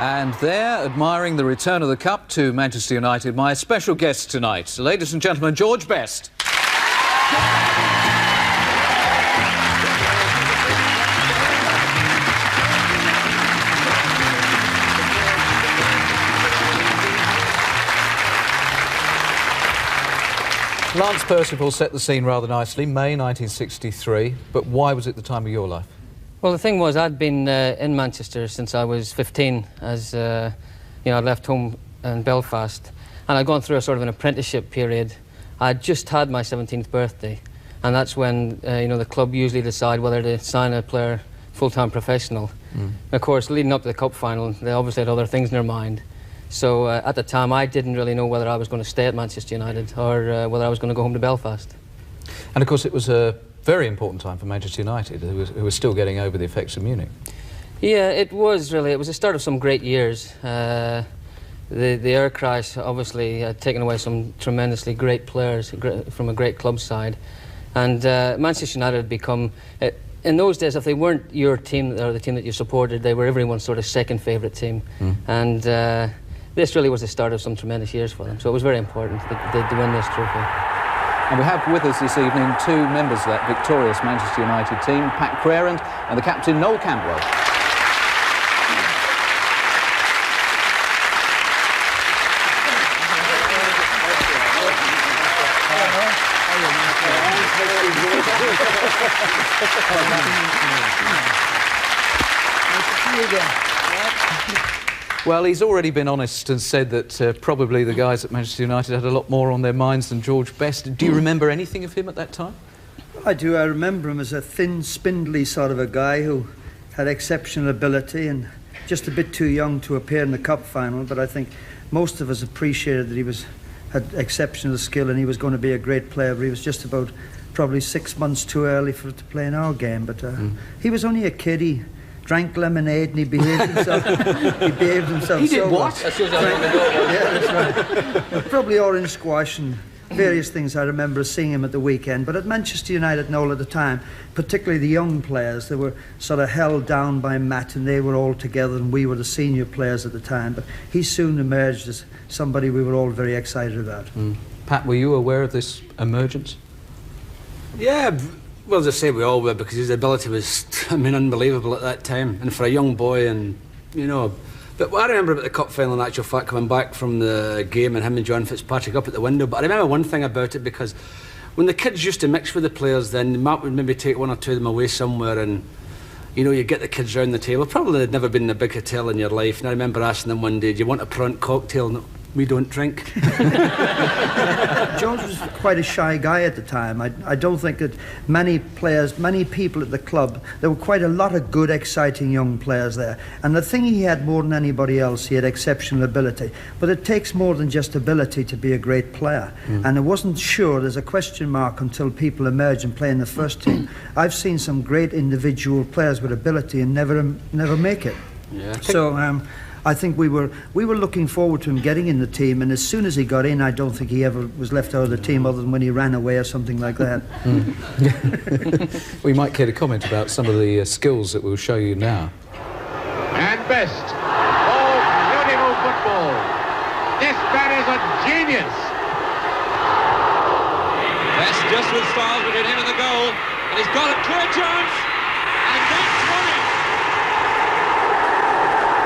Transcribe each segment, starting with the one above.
And there, admiring the return of the Cup to Manchester United, my special guest tonight. Ladies and gentlemen, George Best. Lance Percival set the scene rather nicely, May 1963, but why was it the time of your life? Well, the thing was, I'd been in Manchester since I was 15, as you know, I'd left home in Belfast, and I'd gone through a sort of an apprenticeship period. I'd just had my 17th birthday, and that's when you know, the club usually decide whether to sign a player full-time professional. Of course, leading up to the cup final, they obviously had other things in their mind. So at the time, I didn't really know whether I was going to stay at Manchester United or whether I was going to go home to Belfast. And of course, it was a very important time for Manchester United, who was still getting over the effects of Munich. Yeah, it was really. It was the start of some great years. The air crash obviously had taken away some tremendously great players from a great club side. And Manchester United had become, in those days, if they weren't your team or the team that you supported, they were everyone's sort of second favourite team. And this really was the start of some tremendous years for them. So it was very important to win this trophy. And we have with us this evening two members of that victorious Manchester United team, Pat Crerand and the captain, Noel Edmonds. Well, he's already been honest and said that probably the guys at Manchester United had a lot more on their minds than George Best. Do you remember anything of him at that time? I do. I remember him as a thin, spindly sort of a guy who had exceptional ability and just a bit too young to appear in the cup final, but I think most of us appreciated that he had exceptional skill and he was going to be a great player, but he was just about probably 6 months too early for it to play in our game. But he was only a kid. He drank lemonade and he behaved himself. He behaved himself. He did so what? Well. Yeah, that's right. Probably orange squash and various things. I remember seeing him at the weekend. But at Manchester United, Noel, at the time, particularly the young players, they were sort of held down by Matt, and they were all together, and we were the senior players at the time. But he soon emerged as somebody we were all very excited about. Pat, were you aware of this emergence? Yeah. Well, as I say, we all were, because his ability was, I mean, unbelievable at that time. And for a young boy, and, you know... But I remember about the cup final, in actual fact, coming back from the game and him and John Fitzpatrick up at the window. But I remember one thing about it, because when the kids used to mix with the players, then Matt would maybe take one or two of them away somewhere and, you know, you get the kids round the table. Probably they'd never been in a big hotel in your life. And I remember asking them one day, do you want a prawn cocktail? No, we don't drink. George was quite a shy guy at the time. I don't think that many players, many people at the club, there were quite a lot of good, exciting young players there. And the thing he had more than anybody else, he had exceptional ability. But it takes more than just ability to be a great player. And I wasn't sure, there's a question mark until people emerge and play in the first team. I've seen some great individual players with ability and never make it. Yeah. So I think we were looking forward to him getting in the team, and as soon as he got in, I don't think he ever was left out of the team other than when he ran away or something like that. We might care to comment about some of the skills that we'll show you now. And Best. Oh, beautiful football. This man is a genius. Best just with stars between him and the goal, and he's got a clear chance, and that's won it.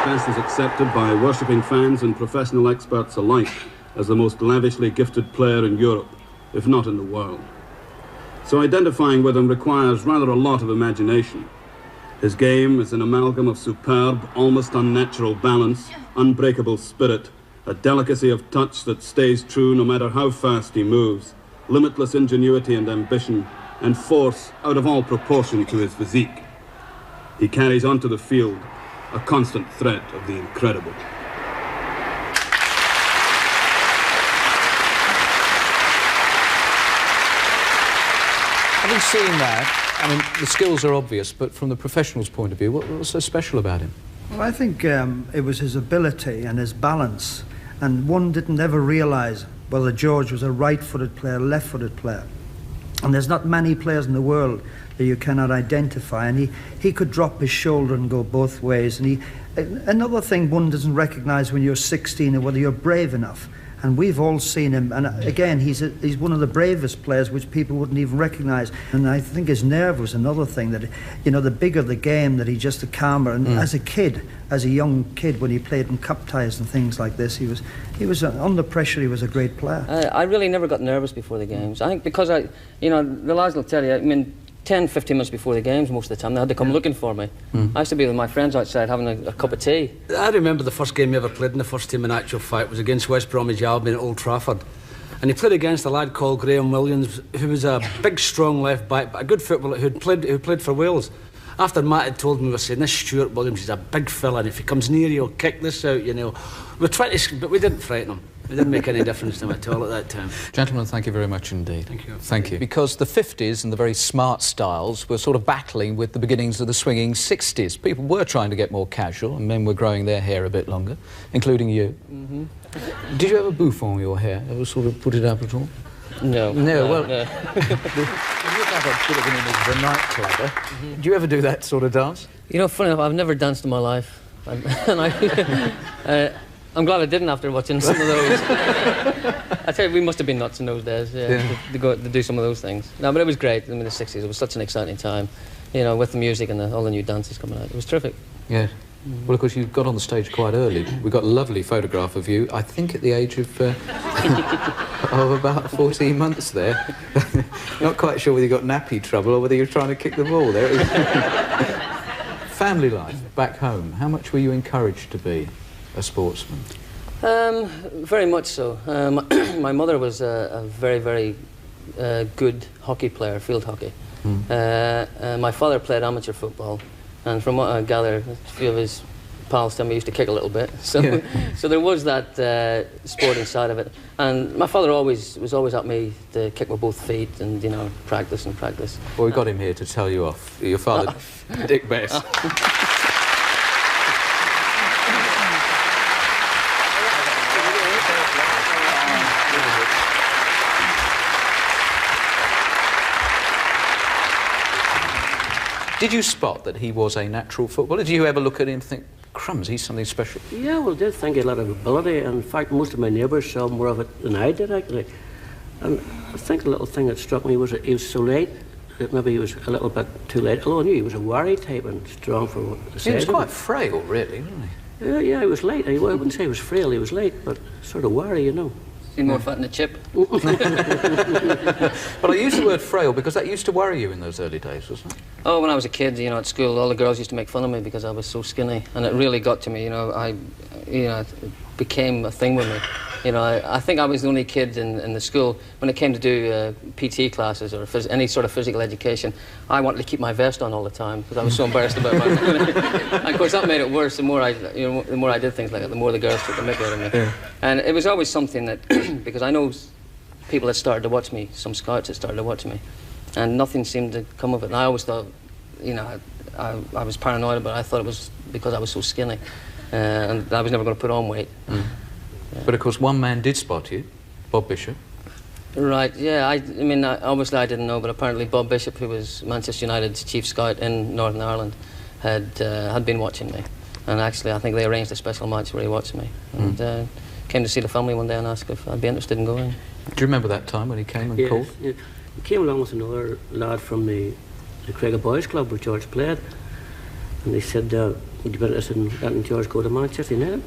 Best is accepted by worshipping fans and professional experts alike as the most lavishly gifted player in Europe, if not in the world. So identifying with him requires rather a lot of imagination. His game is an amalgam of superb, almost unnatural balance, unbreakable spirit, a delicacy of touch that stays true no matter how fast he moves, limitless ingenuity and ambition, and force out of all proportion to his physique. He carries onto the field a constant threat of the incredible. Having seen that, I mean, the skills are obvious, but from the professional's point of view, what was so special about him? Well, I think it was his ability and his balance, and one didn't ever realise whether George was a right-footed player, left-footed player. And there's not many players in the world that you cannot identify, and he could drop his shoulder and go both ways, and another thing one doesn't recognise when you're 16 or whether you're brave enough. And we've all seen him, and again, he's one of the bravest players which people wouldn't even recognise. And I think his nerve was another thing, that, you know, the bigger the game, that he's just a calmer. And as a kid, as a young kid, when he played in cup ties and things like this, he was under pressure. He was a great player. I really never got nervous before the games. I think because you know, the lads will tell you, I mean, 10, 15 minutes before the games most of the time, they had to come looking for me. I used to be with my friends outside having a cup of tea. I remember the first game he ever played in the first team, in actual fact, was against West Bromwich Albion at Old Trafford. And he played against a lad called Graham Williams, who was a big, strong left back, but a good footballer who played for Wales. After Matt had told me, we were saying, this Stuart Williams is a big fella, and if he comes near you, he'll kick this out, you know. We were trying to, but we didn't frighten him. It didn't make any difference to him at all at that time. Gentlemen, thank you very much indeed. Thank you. Thank you. Because the 50s and the very smart styles were sort of battling with the beginnings of the swinging 60s. People were trying to get more casual, and men were growing their hair a bit longer, including you. Did you ever bouffon your hair? Ever sort of put it up at all? No. No, well... No. You have a bit of an image of a nightclubber. Do you ever do that sort of dance? You know, funny enough, I've never danced in my life. I'm glad I didn't after watching some of those. I tell you, we must have been nuts in those days, to do some of those things. No, but it was great. I mean, the 60s, it was such an exciting time, you know, with the music and all the new dances coming out. It was terrific. Yeah. Well, of course, you got on the stage quite early. We got a lovely photograph of you, I think at the age of about 14 months there. Not quite sure whether you got nappy trouble or whether you were trying to kick the ball there. Family life back home, how much were you encouraged to be a sportsman? Very much so. My mother was a very, very good hockey player, field hockey. My father played amateur football, and from what I gather, a few of his pals tell me he used to kick a little bit. So, so there was that sporting side of it. And my father was always at me to kick with both feet and, you know, practice and practice. Well, we got him here to tell you off. Your father, Dick Best. Did you spot that he was a natural footballer? Did you ever look at him and think, crumbs, he's something special? Yeah, well, I did think he had a lot of ability. In fact, most of my neighbours saw more of it than I did, actually. And I think the little thing that struck me was that he was so late, that maybe he was a little bit too late. Although I knew he was a wary type and strong for what the size. He was quite frail, really, wasn't he? Yeah, he was late. I wouldn't say he was frail, he was late, but sort of wary, you know. Seen more fat than a chip. But I use the word frail because that used to worry you in those early days, wasn't it? Oh, when I was a kid, you know, at school, all the girls used to make fun of me because I was so skinny, and it really got to me. You know, it became a thing with me. You know, I think I was the only kid in the school when it came to do PT classes or any sort of physical education. I wanted to keep my vest on all the time because I was so embarrassed about my. And of course, that made it worse. The more I did things like that, the more the girls took the mick out of me. Yeah. And it was always something that, because I know people that started to watch me, some scouts that started to watch me, and nothing seemed to come of it. And I always thought, you know, I was paranoid about it. I thought it was because I was so skinny, and I was never going to put on weight. Yeah. But of course, one man did spot you, Bob Bishop. Right, yeah, I mean, obviously I didn't know, but apparently Bob Bishop, who was Manchester United's chief scout in Northern Ireland, had been watching me. And actually, I think they arranged a special match where he watched me. And came to see the family one day and asked if I'd be interested in going. Do you remember that time when he came and called? Yeah. He came along with another lad from the Craig Boys Club where George played. And they said, would you be interested in letting George go to Manchester United?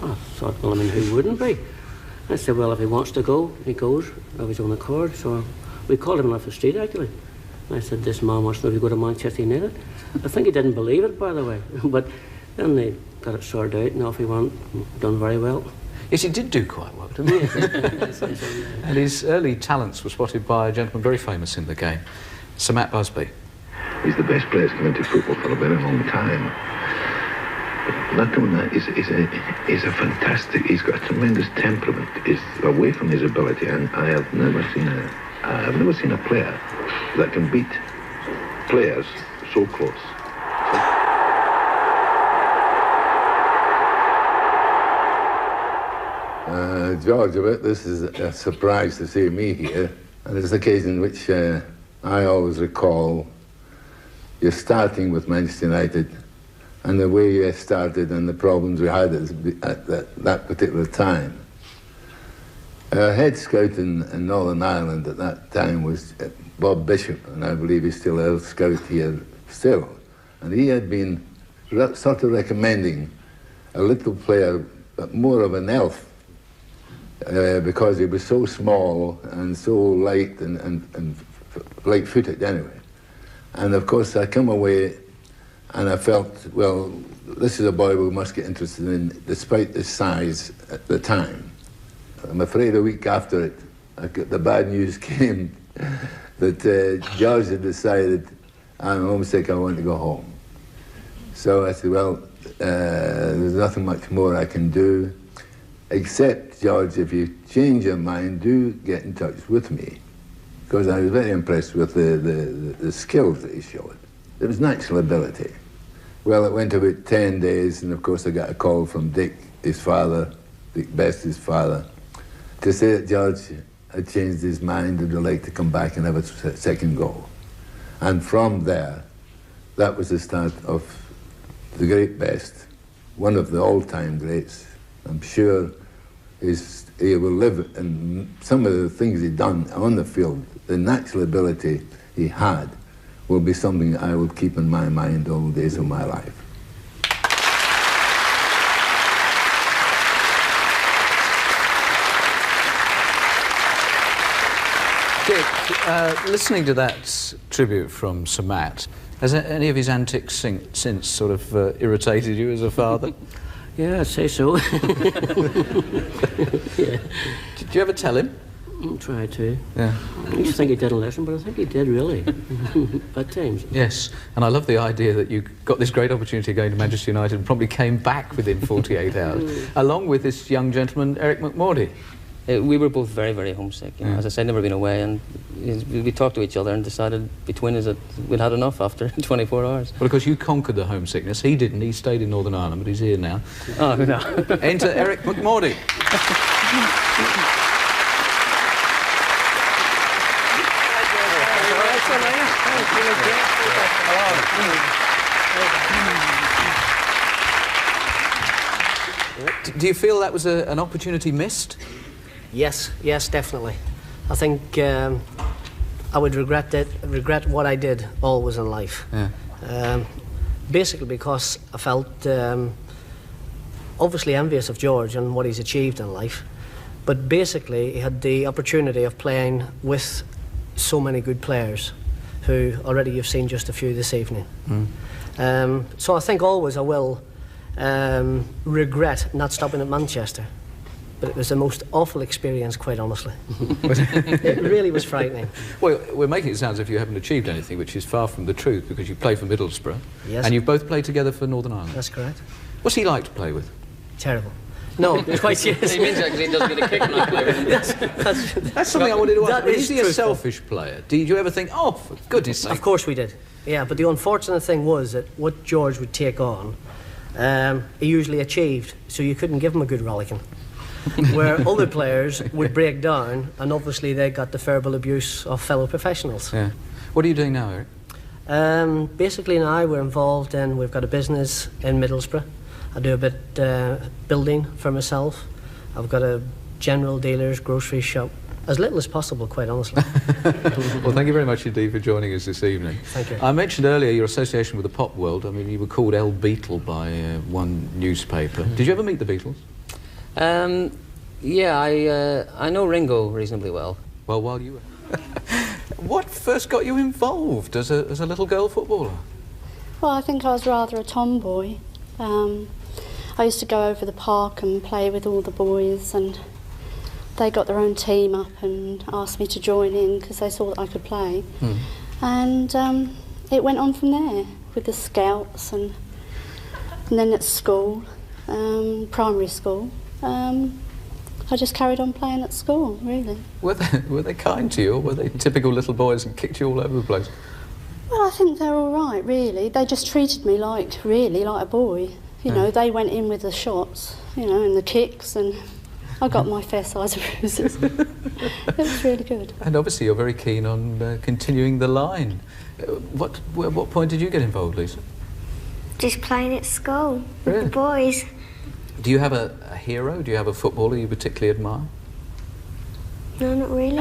I thought, well, I mean, who wouldn't be? I said, well, if he wants to go, he goes of his own accord. So we called him off the street, actually. And I said, this man wants to know if you go to Manchester United. I think he didn't believe it, by the way. But then they got it sorted out, and off he went, done very well. Yes, he did do quite well, didn't he? And his early talents were spotted by a gentleman very famous in the game, Sir Matt Busby. He's the best player to come into football for a very long time. But not only that, he's a fantastic, he's got a tremendous temperament. He's away from his ability, and I have never seen a player that can beat players so close. George, this is a surprise to see me here, and it's an occasion which I always recall. You're starting with Manchester United, and the way you started and the problems we had at that particular time. Our head scout in Northern Ireland at that time was Bob Bishop, and I believe he's still our scout here still. And he had been sort of recommending a little player, but more of an elf, because he was so small and so light and light-footed anyway. And of course I come away and I felt, well, this is a boy we must get interested in, despite his size at the time. I'm afraid a week after it, the bad news came that George had decided, I'm homesick, I want to go home. So I said, well, there's nothing much more I can do, except, George, if you change your mind, do get in touch with me. Because I was very impressed with the skills that he showed. There was natural ability. Well, it went about 10 days, and of course I got a call from Dick, his father, Dick Best, his father, to say that George had changed his mind and would like to come back and have a second go. And from there, that was the start of the great Best, one of the all-time greats. I'm sure he will live in some of the things he'd done on the field. The natural ability he had will be something I will keep in my mind all the days of my life. Dick, listening to that tribute from Sir Matt, has any of his antics since sort of irritated you as a father? Yeah, I'd say so. Yeah. Did you ever tell him? Try to. Yeah. I used to think he didn't listen, but I think he did, really, at times. Yes, and I love the idea that you got this great opportunity going to Manchester United and probably came back within 48 hours, along with this young gentleman, Eric McMordy. We were both very, very homesick. You know, as I said, never been away, and we talked to each other and decided between us that we'd had enough after 24 hours. Well, of course, you conquered the homesickness. He didn't. He stayed in Northern Ireland, but he's here now. Oh, no. Enter Eric McMordy. Do you feel that was an opportunity missed? Yes, definitely. I think I would regret what I did always in life. Yeah. Basically because I felt obviously envious of George and what he's achieved in life, but basically he had the opportunity of playing with so many good players who already you've seen just a few this evening. So I think always I will regret not stopping at Manchester. But it was the most awful experience, quite honestly. It really was frightening. Well, we're making it sound as if you haven't achieved anything, which is far from the truth, because you play for Middlesbrough. Yes. And you've both played together for Northern Ireland. That's correct. What's he like to play with? Terrible. No, quite serious. He means that because he doesn't get a kick when I play with him. That's something I wanted to ask. Is he a selfish player? Did you ever think, oh, for goodness sake? Of course we did. Yeah, but the unfortunate thing was that what George would take on, he usually achieved, so you couldn't give him a good rollicking. Where other players would break down, and obviously they got the verbal abuse of fellow professionals. Yeah. What are you doing now, Eric? Basically now we're involved in, we've got a business in Middlesbrough. I do a bit building for myself. I've got a general dealer's grocery shop. As little as possible, quite honestly. Well, thank you very much indeed for joining us this evening. Thank you. I mentioned earlier your association with the pop world. I mean, you were called El Beatle by one newspaper. Did you ever meet the Beatles? Yeah, I know Ringo reasonably well. Well, while you were... What first got you involved as a little girl footballer? Well, I think I was rather a tomboy. I used to go over the park and play with all the boys, and they got their own team up and asked me to join in because they saw that I could play. And it went on from there with the scouts and then at school, primary school. I just carried on playing at school, really. Were they kind to you, or were they typical little boys and kicked you all over the place? Well, I think they're all right, really. They just treated me like a boy. You know, they went in with the shots, you know, and the kicks, and I got my fair size of bruises. It was really good. And obviously you're very keen on continuing the line. What point did you get involved, Lisa? Just playing at school with Really? the boys. Do you have a hero? Do you have a footballer you particularly admire? No, not really.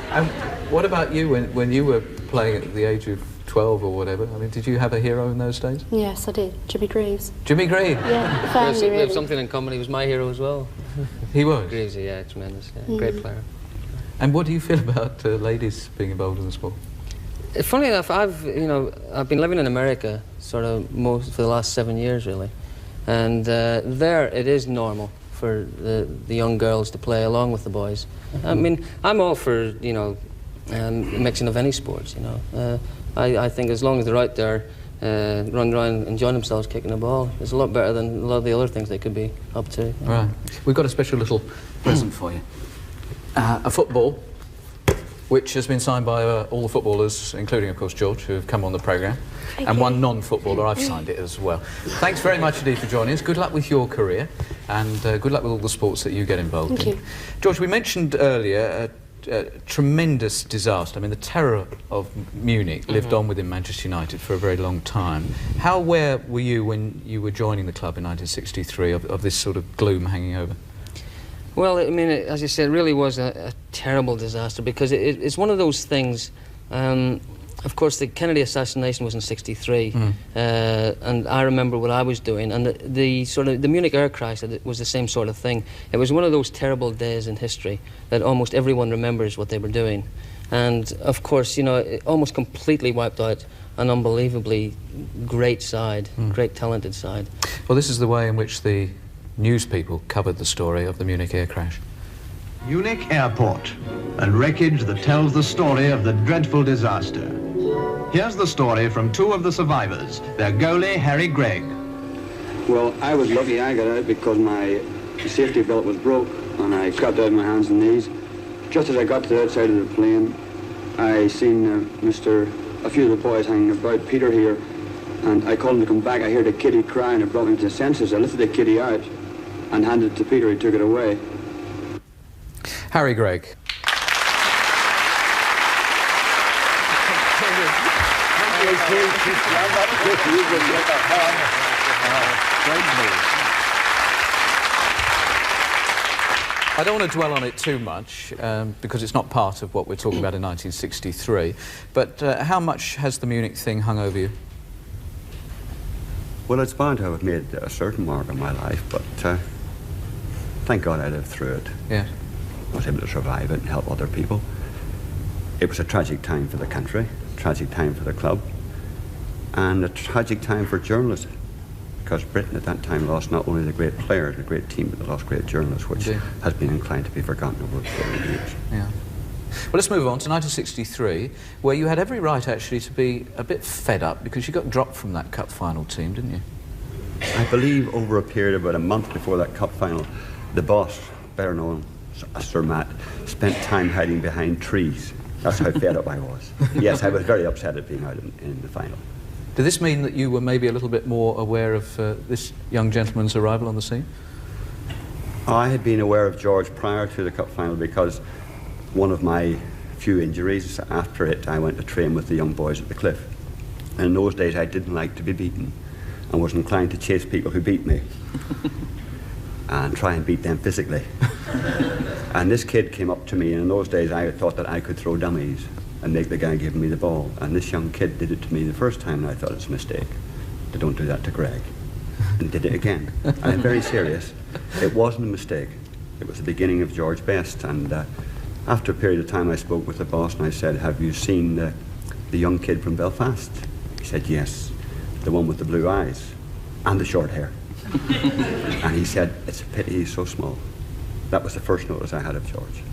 And what about you when you were playing at the age of 12 or whatever? I mean, did you have a hero in those days? Yes, I did. Jimmy Greaves. Jimmy Greaves? Yeah, family, We have really. something in common. He was my hero as well. He was? Greaves, yeah, tremendous. Yeah, great player. And what do you feel about ladies being involved in the sport? Funny enough, I've been living in America sort of most for the last 7 years, really, and there it is normal for the young girls to play along with the boys. I mean, I'm all for mixing of any sports. I think as long as they're out there running around enjoying themselves kicking the ball, it's a lot better than a lot of the other things they could be up to. Right. We've got a special little present for you. A football, which has been signed by all the footballers, including, of course, George, who have come on the programme, and one non-footballer. I've signed it as well. Thanks very much indeed for joining us. Good luck with your career, and good luck with all the sports that you get involved in. Thank you. George, we mentioned earlier a tremendous disaster. I mean, the terror of Munich lived on within Manchester United for a very long time. How aware were you when you were joining the club in 1963 of this sort of gloom hanging over? Well, I mean, as you said, it really was a terrible disaster because it's one of those things. Of course, the Kennedy assassination was in '63, and I remember what I was doing, and the Munich air crash was the same sort of thing. It was one of those terrible days in history that almost everyone remembers what they were doing, and of course, it almost completely wiped out an unbelievably great side, great talented side. Well, this is the way in which the news people covered the story of the Munich air crash. Munich airport, and wreckage that tells the story of the dreadful disaster. Here's the story from two of the survivors, their goalie, Harry Gregg. Well, I was lucky I got out because my safety belt was broke and I cut out my hands and knees. Just as I got to the outside of the plane, I seen a few of the boys hanging about, Peter here, and I called him to come back. I heard a kiddie crying, it brought me to senses. I lifted the kiddie out and handed it to Peter. He took it away. Harry Gregg. I don't want to dwell on it too much because it's not part of what we're talking about in 1963, but how much has the Munich thing hung over you? Well, it's bound to have made a certain mark on my life, but thank God I lived through it. Yeah. I was able to survive it and help other people. It was a tragic time for the country, a tragic time for the club, and a tragic time for journalists, because Britain at that time lost not only the great players, the great team, but they lost great journalists, which has been inclined to be forgotten over 40 years. Yeah. Well, let's move on to 1963, where you had every right, actually, to be a bit fed up because you got dropped from that cup final team, didn't you? I believe over a period of about a month before that cup final, the boss, better known as Sir Matt, spent time hiding behind trees. That's how fed up I was. Yes, I was very upset at being out in the final. Did this mean that you were maybe a little bit more aware of this young gentleman's arrival on the scene? I had been aware of George prior to the cup final because one of my few injuries, after it I went to train with the young boys at the cliff. And in those days I didn't like to be beaten and was inclined to chase people who beat me and try and beat them physically. And this kid came up to me, and in those days I thought that I could throw dummies and make the guy give me the ball. And this young kid did it to me the first time, and I thought it's a mistake. They don't do that to Greg. And did it again. And I'm very serious. It wasn't a mistake. It was the beginning of George Best. And after a period of time I spoke with the boss and I said, have you seen the young kid from Belfast? He said, yes, the one with the blue eyes and the short hair. And he said, it's a pity he's so small. That was the first notice I had of George.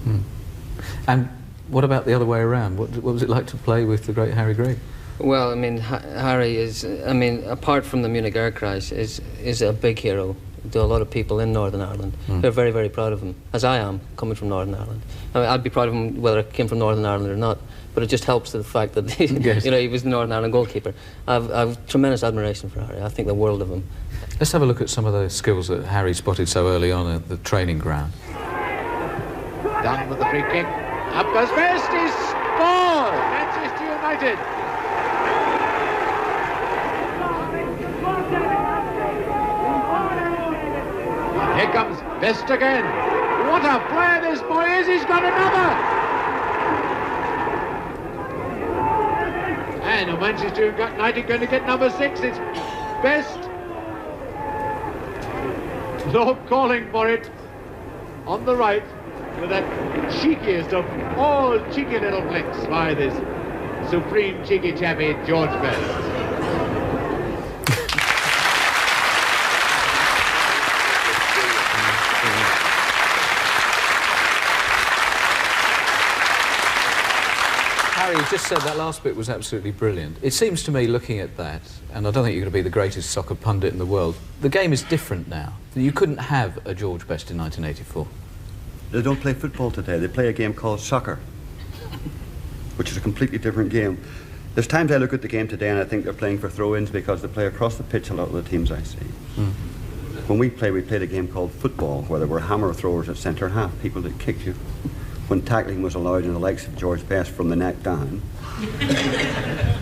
And what about the other way around? What was it like to play with the great Harry Gregg? Well, I mean, Harry is, I mean, apart from the Munich air crash, is a big hero to a lot of people in Northern Ireland. They're very, very proud of him, as I am, coming from Northern Ireland. I mean, I'd be proud of him whether I came from Northern Ireland or not, but it just helps to the fact that he, he was the Northern Ireland goalkeeper. I've tremendous admiration for Harry. I think the world of him. Let's have a look at some of the skills that Harry spotted so early on at the training ground. Down with the free kick. Up goes Best. He's scored. Manchester United United. Here comes Best again. What a player this boy is. He's got another. And Manchester United going to get number 6. It's Best. Loeb calling for it on the right with that cheekiest of all cheeky little flicks by this supreme cheeky chappie, George Best. Harry, you just said that last bit was absolutely brilliant. It seems to me, looking at that, and I don't think you're going to be the greatest soccer pundit in the world, the game is different now. You couldn't have a George Best in 1984. They don't play football today. They play a game called soccer, which is a completely different game. There's times I look at the game today and I think they're playing for throw-ins because they play across the pitch a lot of the teams I see. When we played a game called football, where there were hammer throwers at centre half, people that kicked you. When tackling was allowed in the likes of George Best from the neck down.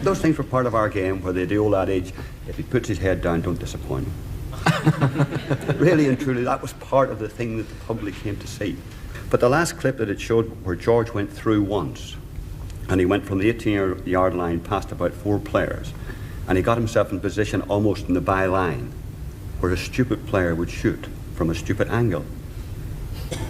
Those things were part of our game, where the old adage, if he puts his head down, don't disappoint him. Really and truly, that was part of the thing that the public came to see. But the last clip that it showed where George went through once, and he went from the 18-yard line past about 4 players, and he got himself in position almost in the byline, where a stupid player would shoot from a stupid angle.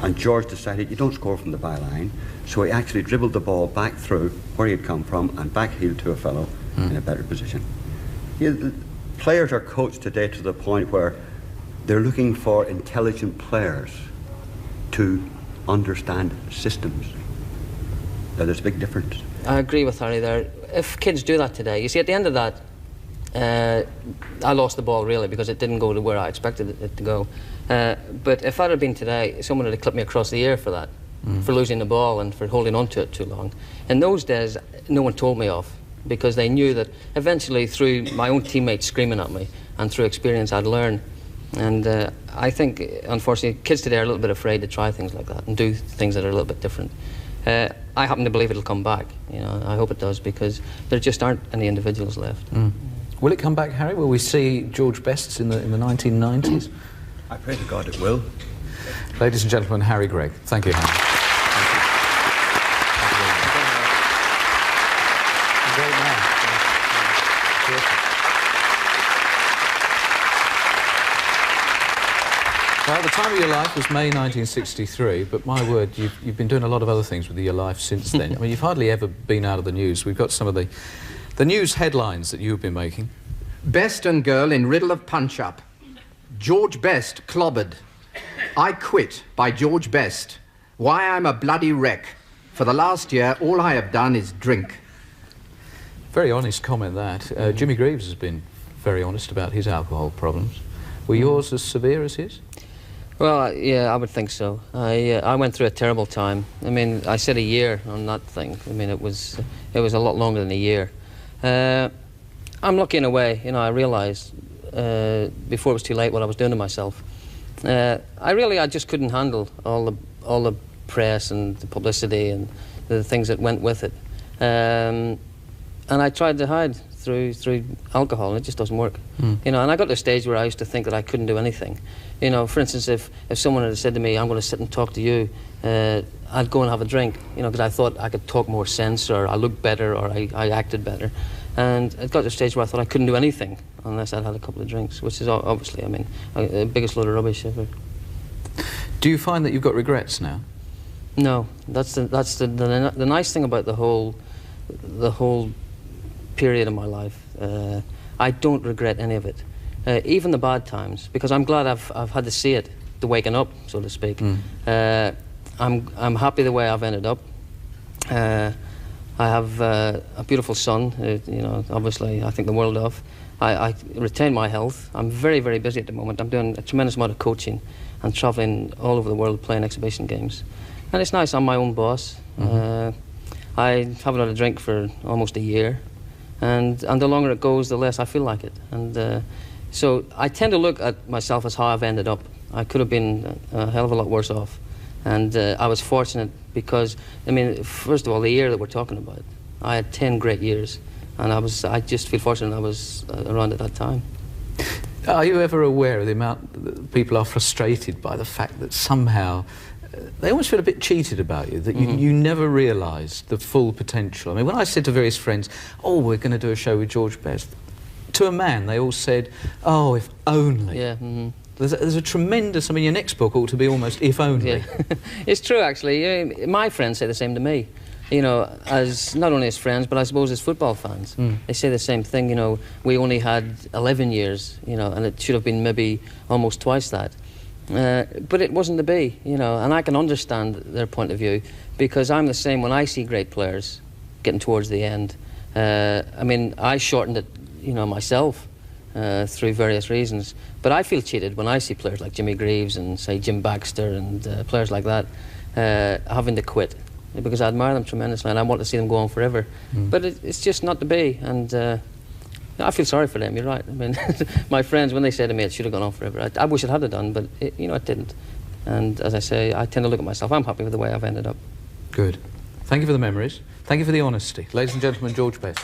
And George decided you don't score from the byline, so he actually dribbled the ball back through where he had come from and back-heeled to a fellow in a better position. Players are coached today to the point where they're looking for intelligent players to understand systems. Now, there's a big difference. I agree with Harry there. If kids do that today, you see, at the end of that, I lost the ball really because it didn't go to where I expected it to go. But if I'd have been today, someone would have clipped me across the ear for that, for losing the ball and for holding on to it too long. In those days, no one told me off because they knew that eventually through my own teammates screaming at me and through experience I'd learn. And I think, unfortunately, kids today are a little bit afraid to try things like that and do things that are a little bit different. I happen to believe it'll come back. You know, I hope it does because there just aren't any individuals left. Will it come back, Harry? Will we see George Bests in the 1990s? I pray to God it will. Ladies and gentlemen, Harry Gregg. Thank you, Harry. Well, the time of your life was May 1963, but my word, you've been doing a lot of other things with your life since then. I mean, you've hardly ever been out of the news. We've got some of the news headlines that you've been making. Best and girl in riddle of punch-up. George Best clobbered. I quit by George Best. Why I'm a bloody wreck. For the last year, all I have done is drink. Very honest comment, that. Jimmy Greaves has been very honest about his alcohol problems. Were yours as severe as his? Well, yeah, I would think so. I went through a terrible time. I mean, I said a year on that thing. I mean, it was a lot longer than a year. I'm lucky in a way. You know, I realised before it was too late what I was doing to myself. I just couldn't handle all the press and the publicity and the things that went with it. And I tried to hide through alcohol, and it just doesn't work. You know, and I got to a stage where I used to think that I couldn't do anything. You know, for instance, if someone had said to me, I'm going to sit and talk to you, I'd go and have a drink, you know, because I thought I could talk more sense, or I looked better, or I acted better. And it got to a stage where I thought I couldn't do anything unless I'd had a couple of drinks, which is obviously, I mean, the biggest load of rubbish ever. Do you find that you've got regrets now? No, that's the nice thing about the whole period of my life. I don't regret any of it, even the bad times, because I'm glad I've had to see it, the waking up, so to speak. I'm happy the way I've ended up. I have a beautiful son, you know, obviously I think the world of. I retain my health. I'm very, very busy at the moment. I'm doing a tremendous amount of coaching and travelling all over the world playing exhibition games. And it's nice, I'm my own boss. I haven't had a drink for almost a year. And the longer it goes, the less I feel like it. And so I tend to look at myself as how I've ended up. I could have been a hell of a lot worse off. And I was fortunate because, I mean, first of all, the year that we're talking about, I had 10 great years, and I just feel fortunate I was around at that time. Are you ever aware of the amount that people are frustrated by the fact that somehow they almost feel a bit cheated about you, that you never realised the full potential? I mean, when I said to various friends, oh, we're going to do a show with George Best, to a man they all said, oh, if only. Yeah. There's a tremendous, I mean, your next book ought to be almost if only. Yeah. It's true, actually. My friends say the same to me. You know, as not only as friends, but I suppose as football fans. They say the same thing, you know, we only had 11 years, you know, and it should have been maybe almost twice that. But it wasn't to be, you know, and I can understand their point of view, because I'm the same when I see great players getting towards the end. I mean, I shortened it, you know, myself through various reasons, but I feel cheated when I see players like Jimmy Greaves and, say, Jim Baxter and players like that having to quit, because I admire them tremendously and I want to see them go on forever. But it's just not to be, and I feel sorry for them, you're right. I mean, my friends, when they say to me it should have gone on forever, I wish it had done, but you know, it didn't. And as I say, I tend to look at myself, I'm happy with the way I've ended up. Good. Thank you for the memories. Thank you for the honesty. Ladies and gentlemen, George Best.